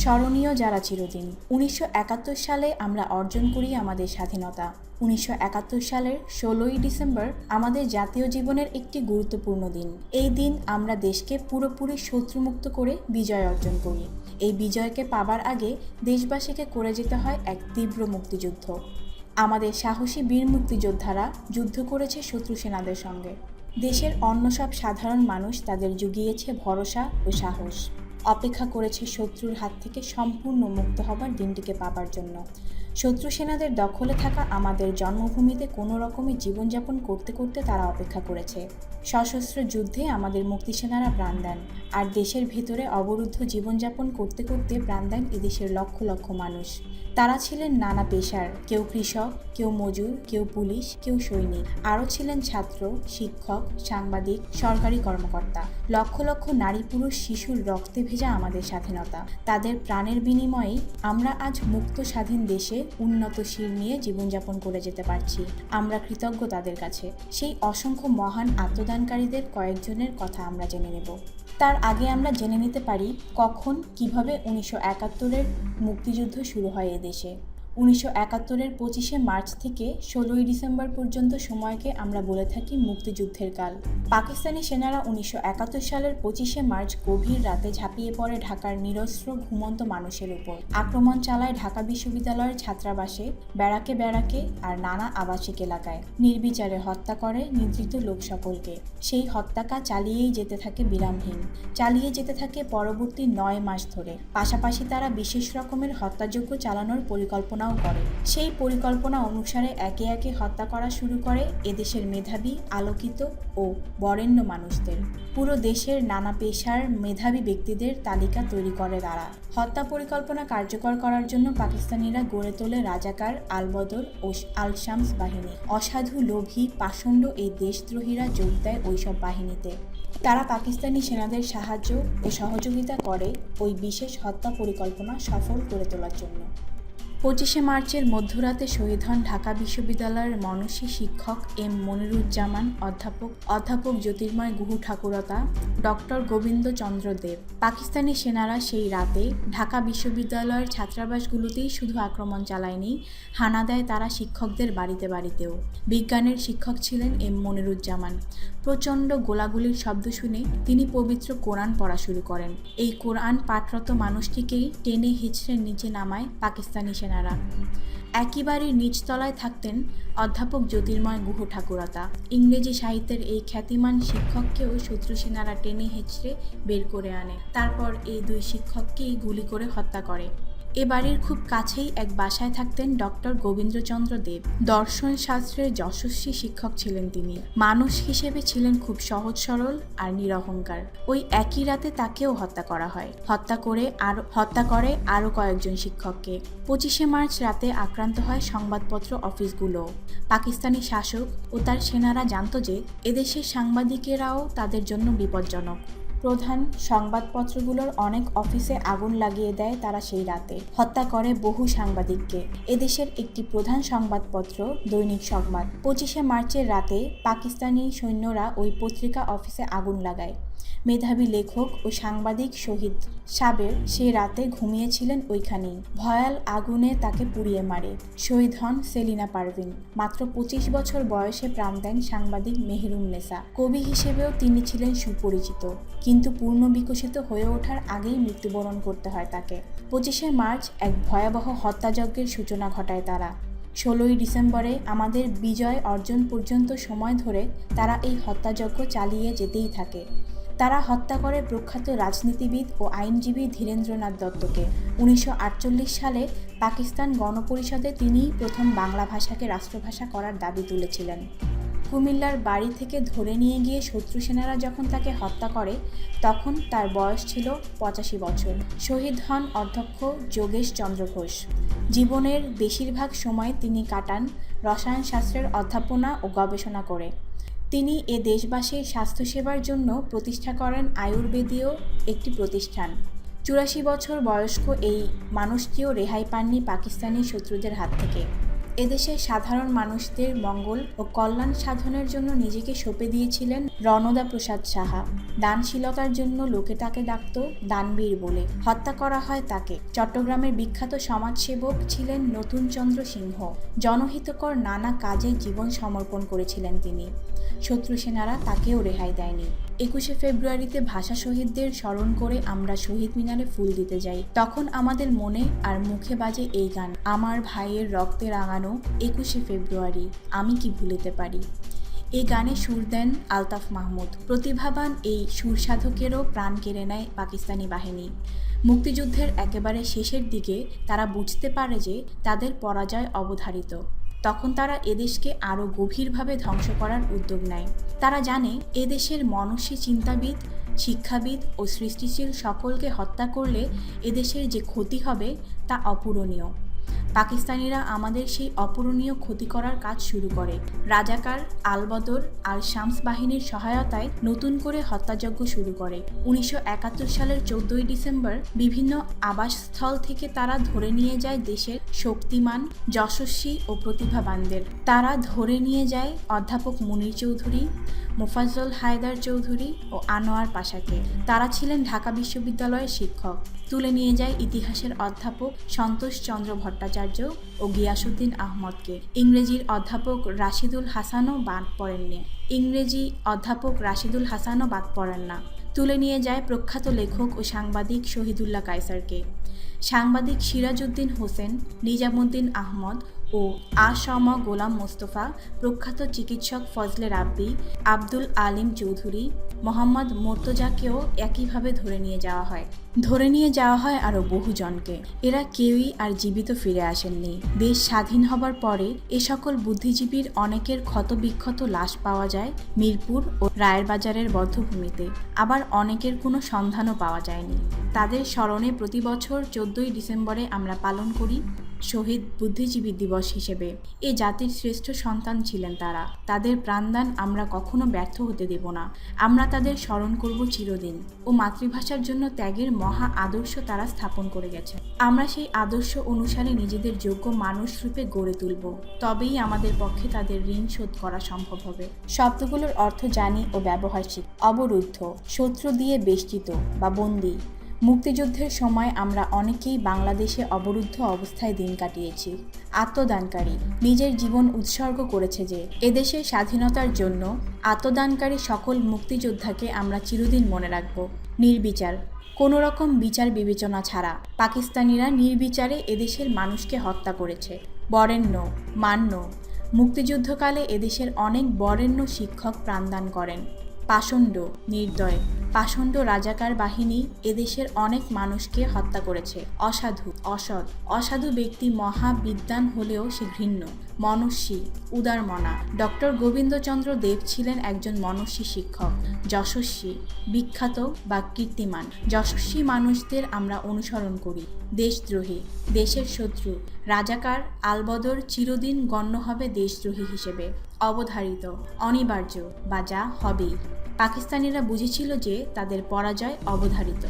স্মরণীয় যারা চিরদিন। ১৯৭১ সালে আমরা অর্জন করি আমাদের স্বাধীনতা। ১৯৭১ সালের ১৬ই ডিসেম্বর আমাদের জাতীয় জীবনের একটি গুরুত্বপূর্ণ দিন। এই দিন আমরা দেশকে পুরোপুরি শত্রুমুক্ত করে বিজয় অর্জন করি। এই বিজয়কে পাবার আগে দেশবাসীকে করে যেতে হয় এক তীব্র মুক্তিযুদ্ধ। আমাদের সাহসী বীর মুক্তিযোদ্ধারা যুদ্ধ করেছে শত্রু সেনাদের সঙ্গে। দেশের অন্য সব সাধারণ মানুষ তাদের জুগিয়েছে ভরসা ও সাহস। অপেক্ষা করেছে শত্রুর হাত থেকে সম্পূর্ণ মুক্ত হবার দিনটিকে পাবার জন্য। শত্রু সেনাদের দখলে থাকা আমাদের জন্মভূমিতে কোনো রকমে জীবনযাপন করতে করতে তারা অপেক্ষা করেছে। সশস্ত্র যুদ্ধে আমাদের মুক্তিসেনারা প্রাণ দেন, আর দেশের ভেতরে অবরুদ্ধ জীবনযাপন করতে করতে প্রাণ দেন এদেশের লক্ষ লক্ষ মানুষ। তারা ছিলেন নানা পেশার, কেউ কৃষক, কেউ মজুর, কেউ পুলিশ, কেউ সৈনিক। আরও ছিলেন ছাত্র, শিক্ষক, সাংবাদিক, সরকারি কর্মকর্তা। লক্ষ লক্ষ নারী পুরুষ শিশুর রক্তে ভেজা আমাদের স্বাধীনতা। তাদের প্রাণের বিনিময়েই আমরা আজ মুক্ত স্বাধীন দেশে উন্নত শির নিয়ে জীবনযাপন করে যেতে পারছি। আমরা কৃতজ্ঞ তাদের কাছে। সেই অসংখ্য মহান আত্মদানকারীদের কয়েকজনের কথা আমরা জেনে নেব। তার আগে আমরা জেনে নিতে পারি কখন কিভাবে ১৯৭১-এর মুক্তিযুদ্ধ শুরু হয় এদেশে। ১৯৭১-এর ২৫শে মার্চ থেকে ১৬ই ডিসেম্বর পর্যন্ত সময়কে আমরা বলে থাকি মুক্তিযুদ্ধের কাল। পাকিস্তানি সেনারা ১৯৭১ সালের ২৫শে মার্চ গভীর রাতে ঝাঁপিয়ে পড়ে ঢাকার নিরস্ত্র ঘুমন্ত মানুষের উপর। আক্রমণ চালায় ঢাকা বিশ্ববিদ্যালয়ের ছাত্রাবাসে, ব্যারাকে ব্যারাকে আর নানা আবাসিক এলাকায়। নির্বিচারে হত্যা করে নিদ্রিত লোক সকলকে। সেই হত্যাকাণ্ড চালিয়েই যেতে থাকে বিরামহীন, চালিয়ে যেতে থাকে পরবর্তী ৯ মাস ধরে। পাশাপাশি তারা বিশেষ রকমের হত্যাযজ্ঞ চালানোর পরিকল্পনাও করে। সেই পরিকল্পনা অনুসারে একে একে হত্যা করা শুরু করে এদেশের মেধাবী, আলোকিত ও বরেণ্য মানুষদের। পুরো দেশের নানা পেশার মেধাবী ব্যক্তিদের তালিকা তৈরি করে তারা। হত্যা পরিকল্পনা কার্যকর করার জন্য পাকিস্তানিরা গড়ে তোলে রাজাকার, আলবদর ও আল শামস বাহিনী। অসাধু, লোভী, পাষণ্ড এই দেশদ্রোহীরা যোগ দেয় ওইসব বাহিনীতে। তারা পাকিস্তানি সেনাদের সাহায্য ও সহযোগিতা করে ওই বিশেষ হত্যা পরিকল্পনা সফল করে তোলার জন্য। ২৫শে মার্চের মধ্যরাতে শহীদ হন ঢাকা বিশ্ববিদ্যালয়ের মনস্বী শিক্ষক এম মনিরুজ্জামান, অধ্যাপক জ্যোতির্ময় গুহ ঠাকুরতা, ডক্টর গোবিন্দচন্দ্র দেব। পাকিস্তানি সেনারা সেই রাতে ঢাকা বিশ্ববিদ্যালয়ের ছাত্রাবাসগুলোতেই শুধু আক্রমণ চালায়নি, হানা দেয় তারা শিক্ষকদের বাড়িতে বাড়িতেও। বিজ্ঞানের শিক্ষক ছিলেন এম মনিরুজ্জামান। প্রচণ্ড গোলাগুলির শব্দ শুনে তিনি পবিত্র কোরআন পড়া শুরু করেন। এই কোরআন পাঠরত মানুষটিকেই টেনে হিঁচড়ে নিচে নামায় পাকিস্তানি সেনারা। একই বাড়ির নিচতলায় থাকতেন অধ্যাপক জ্যোতির্ময় গুহ ঠাকুরতা। ইংরেজি সাহিত্যের এই খ্যাতিমান শিক্ষককেও শত্রু সেনারা টেনে হেঁচড়ে বের করে আনে। তারপর এই দুই শিক্ষককেই গুলি করে হত্যা করে। এ বাড়ির খুব কাছেই এক বাসায় থাকতেন ডক্টর গোবিন্দচন্দ্র দেব। দর্শন শাস্ত্রের যশস্বী শিক্ষক ছিলেন তিনি। মানুষ হিসেবে ছিলেন খুব সহজ সরল আর নিরহংকার। ওই একই রাতে তাকেও হত্যা করা হয়। হত্যা করে আরও কয়েকজন শিক্ষককে। ২৫শে মার্চ রাতে আক্রান্ত হয় সংবাদপত্র অফিসগুলো। পাকিস্তানি শাসক ও তার সেনারা জানত যে এদেশের সাংবাদিকেরাও তাদের জন্য বিপজ্জনক। প্রধান সংবাদপত্রগুলোর অনেক অফিসে আগুন লাগিয়ে দেয় তারা সেই রাতে। হত্যা করে বহু সাংবাদিককে। এদেশের একটি প্রধান সংবাদপত্র দৈনিক সংবাদ ২৫শে মার্চের রাতে পাকিস্তানি সৈন্যরা ওই পত্রিকা অফিসে আগুন লাগায়। মেধাবী লেখক ও সাংবাদিক শহীদ সাবের সে রাতে ঘুমিয়েছিলেন ওইখানেই। ভয়াল আগুনে তাকে পুড়িয়ে মারে। শহীদ হন সেলিনা পারভিন। মাত্র ২৫ বছর বয়সে প্রাণ দেন সাংবাদিক মেহেরুন্নেসা। কবি হিসেবেও তিনি ছিলেন সুপরিচিত, কিন্তু পূর্ণ বিকশিত হয়ে ওঠার আগেই মৃত্যুবরণ করতে হয় তাকে। ২৫শে মার্চ এক ভয়াবহ হত্যাযজ্ঞের সূচনা ঘটায় তারা। ১৬ই ডিসেম্বরে আমাদের বিজয় অর্জন পর্যন্ত সময় ধরে তারা এই হত্যাযজ্ঞ চালিয়ে যেতেই থাকে। তারা হত্যা করে প্রখ্যাত রাজনীতিবিদ ও আইনজীবী ধীরেন্দ্রনাথ দত্তকে। ১৯৪৮ সালে পাকিস্তান গণপরিষদে তিনিই প্রথম বাংলা ভাষাকে রাষ্ট্রভাষা করার দাবি তুলেছিলেন। কুমিল্লার বাড়ি থেকে ধরে নিয়ে গিয়ে শত্রু সেনারা যখন তাকে হত্যা করে তখন তার বয়স ছিল ৮৫ বছর। শহীদ হন অধ্যক্ষ যোগেশ চন্দ্র ঘোষ। জীবনের বেশিরভাগ সময় তিনি কাটান রসায়ন শাস্ত্রের অধ্যাপনা ও গবেষণা করে। তিনি এ দেশবাসীর স্বাস্থ্যসেবার জন্য প্রতিষ্ঠা করেন আয়ুর্বেদীয় একটি প্রতিষ্ঠান। ৮৪ বছর বয়স্ক এই মানুষটিও রেহাই পাননি পাকিস্তানি শত্রুদের হাত থেকে। এদেশের সাধারণ মানুষদের মঙ্গল ও কল্যাণ সাধনের জন্য নিজেকে সঁপে দিয়েছিলেন রণদা প্রসাদ সাহা। দানশীলতার জন্য লোকে তাকে ডাকত দানবীর বলে। হত্যা করা হয় তাকে। চট্টগ্রামের বিখ্যাত সমাজসেবক ছিলেন নতুন চন্দ্র সিংহ। জনহিতকর নানা কাজে জীবন সমর্পণ করেছিলেন তিনি। শত্রু সেনারা তাকেও রেহাই দেয়নি। 21শে ফেব্রুয়ারিতে ভাষা শহীদদের স্মরণ করে আমরা শহীদ মিনারে ফুল দিতে যাই। তখন আমাদের মনে আর মুখে বাজে এই গান, আমার ভাইয়ের রক্তে রাঙানো 21শে ফেব্রুয়ারি, আমি কি ভুলিতে পারি। এই গানে সুর দেন আলতাফ মাহমুদ। প্রতিভাবান এই সুরসাধকেরও প্রাণ কেড়ে নেয় পাকিস্তানি বাহিনী। মুক্তিযুদ্ধের একেবারে শেষের দিকে তারা বুঝতে পারে যে তাদের পরাজয় অবধারিত। তখন তারা এদেশকে আরও গভীরভাবে ধ্বংস করার উদ্যোগ নেয়। তারা জানে এদেশের মনস্বী চিন্তাবিদ, শিক্ষাবিদ ও সৃষ্টিশীল সকলকে হত্যা করলে এদেশের যে ক্ষতি হবে তা অপূরণীয়। পাকিস্তানিরা আমাদের সেই অপূরণীয় ক্ষতি করার কাজ শুরু করে। রাজাকার, আলবদর আর শামস বাহিনীর সহায়তায় নতুন করে হত্যাযজ্ঞ শুরু করে। 1971 সালের 14ই ডিসেম্বর বিভিন্ন আবাসস্থল থেকে তারা ধরে নিয়ে যায় দেশের শক্তিমান, যশস্বী ও প্রতিভাবানদের। তারা ধরে নিয়ে যায় অধ্যাপক মুনীর চৌধুরী, মোফাজ্জল হায়দার চৌধুরী ও আনোয়ার পাশাকে। তারা ছিলেন ঢাকা বিশ্ববিদ্যালয়ের শিক্ষক। তুলে নিয়ে যায় ইতিহাসের অধ্যাপক সন্তোষ চন্দ্র ভট্টাচার্য ও গিয়াসউদ্দিন আহমদকে। ইংরেজির অধ্যাপক রাশিদুল হাসানও বাদ পড়েন না। তুলে নিয়ে যায় প্রখ্যাত লেখক ও সাংবাদিক শহীদুল্লাহ কায়সারকে। সাংবাদিক সিরাজউদ্দিন হোসেন, নিজামুদ্দিন আহমদ ও আ.স.ম. গোলাম মোস্তফা, প্রখ্যাত চিকিৎসক ফজলে রাব্বি, আব্দুল আলিম চৌধুরী, মোহাম্মদ মোর্তজাকেও একইভাবে ধরে নিয়ে যাওয়া হয় আরও বহুজনকে। এরা কেউই আর জীবিত ফিরে আসেননি। দেশ স্বাধীন হবার পরে এ সকল বুদ্ধিজীবীর অনেকের ক্ষতবিক্ষত লাশ পাওয়া যায় মিরপুর ও রায়েরবাজারের বধ্যভূমিতে। আবার অনেকের কোনো সন্ধানও পাওয়া যায়নি। তাদের স্মরণে প্রতি বছর 14ই ডিসেম্বরে আমরা পালন করি শহীদ বুদ্ধিজীবী দিবস হিসেবে। এ জাতির শ্রেষ্ঠ সন্তান ছিলেন তারা। তাদের প্রাণদান আমরা কখনো ব্যর্থ হতে দেব না। আমরা তাদের স্মরণ করব চিরদিন। ও মাতৃভাষার জন্য ত্যাগের মহা আদর্শ তারা স্থাপন করে গেছে। আমরা সেই আদর্শ অনুসারে নিজেদের যোগ্য মানুষ রূপে গড়ে তুলব। তবেই আমাদের পক্ষে তাদের ঋণ শোধ করা সম্ভব হবে। শব্দগুলোর অর্থ জানি ও ব্যবহার শিখি। অবরুদ্ধ, শত্রু দিয়ে বেষ্টিত বা বন্দী। মুক্তিযুদ্ধের সময় আমরা অনেকেই বাংলাদেশে অবরুদ্ধ অবস্থায় দিন কাটিয়েছি। আত্মদানকারী, নিজের জীবন উৎসর্গ করেছে যে। এদেশের স্বাধীনতার জন্য আত্মদানকারী সকল মুক্তিযোদ্ধাকে আমরা চিরদিন মনে রাখব। নির্বিচার, কোনো রকম বিচার বিবেচনা ছাড়া পাকিস্তানিরা নির্বিচারে এদেশের মানুষকে হত্যা করেছে। বরেণ্য, মান্য, মুক্তিযুদ্ধকালে এদেশের অনেক বরেণ্য শিক্ষক প্রাণদান করেন। পাষণ্ড, নির্দয়, পাষণ্ড রাজাকার বাহিনী এদেশের অনেক মানুষকে হত্যা করেছে। অসাধু, অসৎ, অসাধু ব্যক্তি মহাবিদ্বান হলেও সে ঘৃণ্য। মনস্বী, উদারমনা, ডক্টর গোবিন্দচন্দ্র দেব ছিলেন একজন মনস্বী শিক্ষক। যশস্বী, বিখ্যাত বা কীর্তিমান, যশস্বী মানুষদের আমরা অনুসরণ করি। দেশদ্রোহী, দেশের শত্রু, রাজাকার, আলবদর চিরদিন গণ্য হবে দেশদ্রোহী হিসেবে। অবধারিত, অনিবার্য বা যা হবেই। পাকিস্তানিরা বুঝেছিল যে তাদের পরাজয় অবধারিত।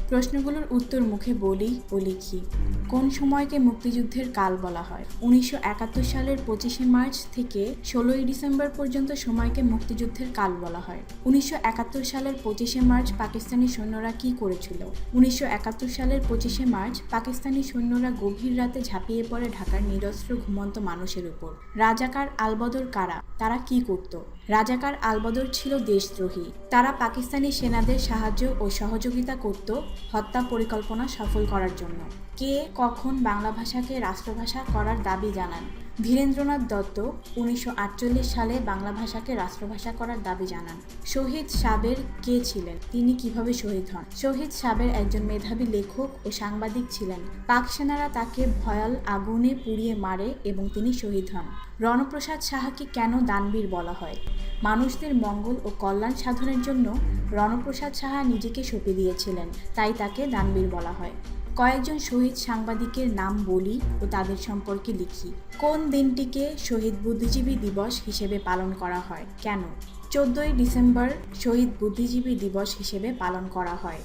প্রশ্নগুলোর উত্তর মুখে বলি ও লিখি। কোন সময়কে মুক্তিযুদ্ধের কাল বলা হয়? 1971 সালের 25শে মার্চ থেকে 16ই ডিসেম্বর পর্যন্ত সময়কে মুক্তিযুদ্ধের কাল বলা হয়। 1971 সালের 25শে মার্চ পাকিস্তানি সৈন্যরা কী করেছিল? 1971 সালের 25শে মার্চ পাকিস্তানি সৈন্যরা গভীর রাতে ঝাঁপিয়ে পড়ে ঢাকার নিরস্ত্র ঘুমন্ত মানুষের উপর। রাজাকার আলবদর কারা? তারা কি করত? রাজাকার আলবদর ছিল দেশদ্রোহী। তারা পাকিস্তানি সেনাদের সাহায্য ও সহযোগিতা করত হত্যা পরিকল্পনা সফল করার জন্য। কে কখন বাংলা ভাষাকে রাষ্ট্রভাষা করার দাবি জানান? ধীরেন্দ্রনাথ দত্ত 1948 সালে বাংলা ভাষাকে রাষ্ট্রভাষা করার দাবি জানান। শহীদ সাবের কে ছিলেন? তিনি কিভাবে শহীদ হন? শহীদ সাবের একজন মেধাবী লেখক ও সাংবাদিক ছিলেন। পাক সেনারা তাকে ভয়াল আগুনে পুড়িয়ে মারে এবং তিনি শহীদ হন। রণপ্রসাদ সাহাকে কেন দানবীর বলা হয়? মানুষদের মঙ্গল ও কল্যাণ সাধনের জন্য রণপ্রসাদ সাহা নিজেকে সঁপে দিয়েছিলেন, তাই তাকে দানবীর বলা হয়। কয়েকজন শহীদ সাংবাদিকের নাম বলি ও তাদের সম্পর্কে লিখি। কোন দিনটিকে শহীদ বুদ্ধিজীবী দিবস হিসেবে পালন করা হয়? কেন? 14ই ডিসেম্বর শহীদ বুদ্ধিজীবী দিবস হিসেবে পালন করা হয়।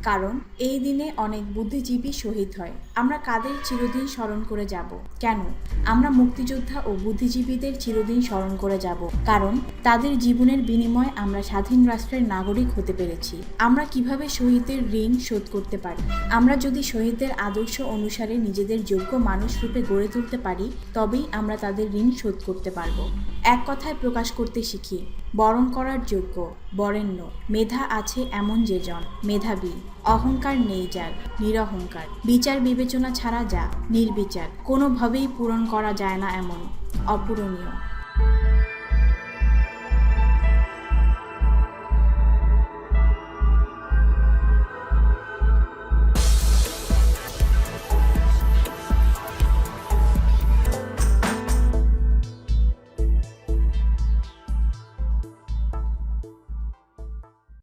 কারণ এই দিনে অনেক বুদ্ধিজীবী শহীদ হয়। আমরা কাদের চিরদিন স্মরণ করে যাব? কেন আমরা মুক্তিযোদ্ধা ও বুদ্ধিজীবীদের চিরদিন স্মরণ করে যাব? কারণ তাদের জীবনের বিনিময়ে আমরা স্বাধীন রাষ্ট্রের নাগরিক হতে পেরেছি। আমরা কিভাবে শহীদদের ঋণ শোধ করতে পারি? আমরা যদি শহীদদের আদর্শ অনুসারে নিজেদের যোগ্য মানুষ রূপে গড়ে তুলতে পারি, তবেই আমরা তাদের ঋণ শোধ করতে পারব। এক কথায় প্রকাশ করতে শিখি, বরণ করার যোগ্য বরেণ্য, মেধা আছে এমন যে জন মেধাবী, অহংকার নেই যার নিরহংকার, বিচার বিবেচনা ছাড়া যা নির্বিচার, কোনোভাবেই পূরণ করা যায় না এমন অপূরণীয়।